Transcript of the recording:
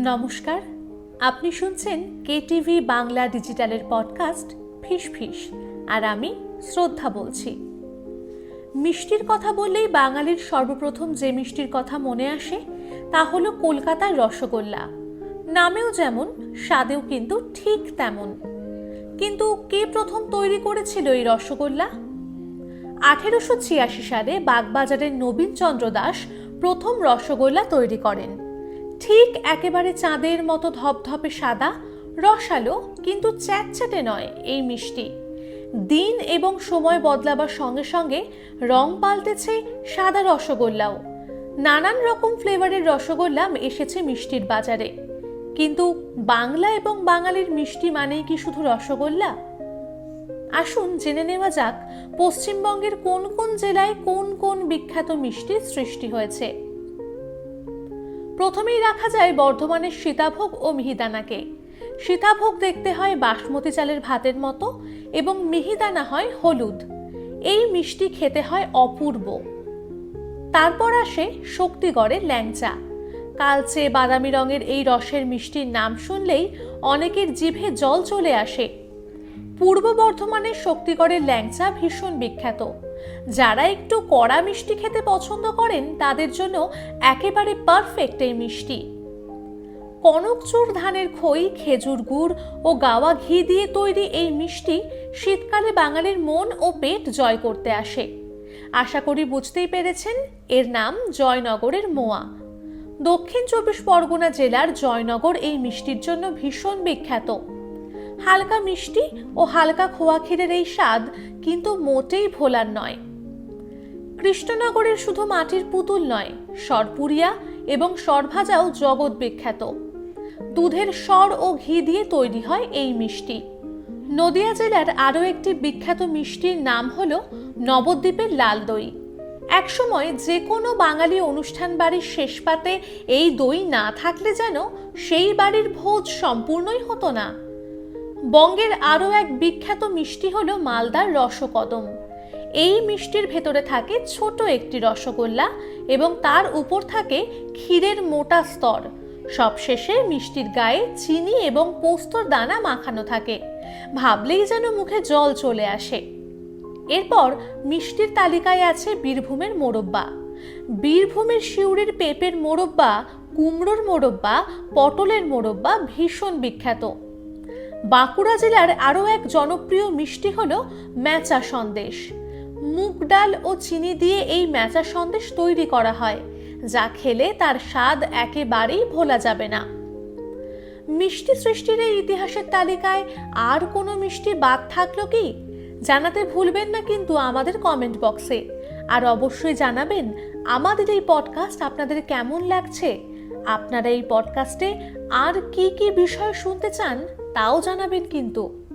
নমস্কার, আপনি শুনছেন কেটিভি বাংলা ডিজিটালের পডকাস্ট ফিস ফিস, আর আমি শ্রদ্ধা বলছি। মিষ্টির কথা বললেই বাঙালির সর্বপ্রথম যে মিষ্টির কথা মনে আসে তা হলো কলকাতার রসগোল্লা। নামেও যেমন, স্বাদেও কিন্তু ঠিক তেমন। কিন্তু কে প্রথম তৈরি করেছিল এই রসগোল্লা? 1886 সালে বাগবাজারের নবীনচন্দ্র দাস প্রথম রসগোল্লা তৈরি করেন। ঠিক একেবারে চাঁদের মতো ধপধপে সাদা, রসালো কিন্তু চ্যাটচ্যাটে নয় এই মিষ্টি। দিন এবং সময় বদলাবার সঙ্গে সঙ্গে রং পাল্টেছে সাদা রসগোল্লাও। নানান রকম ফ্লেভারের রসগোল্লা এসেছে মিষ্টির বাজারে। কিন্তু বাংলা এবং বাঙালির মিষ্টি মানেই কি শুধু রসগোল্লা? আসুন জেনে নেওয়া যাক পশ্চিমবঙ্গের কোন কোন জেলায় কোন কোন বিখ্যাত মিষ্টির সৃষ্টি হয়েছে। প্রথমেই রাখা যায় বর্ধমানের সীতাভোগ ও মিহিদানাকে। সীতাভোগ দেখতে হয় বাসমতি চালের ভাতের মতো এবং মিহিদানা হয় হলুদ। এই মিষ্টি খেতে হয় অপূর্ব। তারপর আসে শক্তিগড়ের ল্যাংচা। কালচে বাদামি রঙের এই রসের মিষ্টির নাম শুনলেই অনেকের জিভে জল চলে আসে। পূর্ব বর্ধমানের শক্তিগড়ের ল্যাংচা ভীষণ বিখ্যাত। যারা একটু কড়া মিষ্টি খেতে পছন্দ করেন তাদের জন্য একেবারে পারফেক্ট এই মিষ্টি। কনকচুর ধানের খই, খেজুর গুড় ও গাওয়া ঘি দিয়ে তৈরি এই মিষ্টি শীতকালে বাঙালির মন ও পেট জয় করতে আসে। আশা করি বুঝতেই পেরেছেন, এর নাম জয়নগরের মোয়া। দক্ষিণ 24 পরগনা জেলার জয়নগর এই মিষ্টির জন্য ভীষণ বিখ্যাত। হালকা মিষ্টি ও হালকা খোয়া ক্ষীরের এই স্বাদ কিন্তু মোটেই ভোলার নয়। কৃষ্ণনগরের শুধু মাটির পুতুল নয়, সরপুরিয়া এবং সরভাজাও জগৎ বিখ্যাত। দুধের সর ও ঘি দিয়ে তৈরি হয় এই মিষ্টি। নদিয়া জেলার আরও একটি বিখ্যাত মিষ্টির নাম হলো নবদ্বীপের লাল দই। একসময় যে কোনো বাঙালি অনুষ্ঠান বাড়ির শেষ পাতে এই দই না থাকলে যেন সেই বাড়ির ভোজ সম্পূর্ণই হতো না। বঙ্গের আরও এক বিখ্যাত মিষ্টি হলো মালদার রসকদম। এই মিষ্টির ভেতরে থাকে ছোট একটি রসগোল্লা এবং তার উপর থাকে ক্ষীরের মোটা স্তর। সবশেষে মিষ্টির গায়ে চিনি এবং পোস্তর দানা মাখানো থাকে। ভাবলেই যেন মুখে জল চলে আসে। এরপর মিষ্টির তালিকায় আছে বীরভূমের মোরব্বা। বীরভূমের সিউড়ির পেঁপের মোরব্বা, কুমড়োর মোরব্বা, পটলের মোরব্বা ভীষণ বিখ্যাত। বাঁকুড়া জেলার আরও এক জনপ্রিয় মিষ্টি হলো ম্যাচা সন্দেশ। মুগ ডাল ও চিনি দিয়ে এই ম্যাচা সন্দেশ তৈরি করা হয়, যা খেলে তার স্বাদ একেবারেই ভোলা যাবে না। মিষ্টি সৃষ্টির এই ইতিহাসের তালিকায় আর কোনো মিষ্টি বাদ থাকলো কি? জানাতে ভুলবেন না কিন্তু আমাদের কমেন্ট বক্সে। আর অবশ্যই জানাবেন আমাদের এই পডকাস্ট আপনাদের কেমন লাগছে। আপনারা এই পডকাস্টে আর কি কি বিষয় শুনতে চান তাও জানাবেন কিন্তু।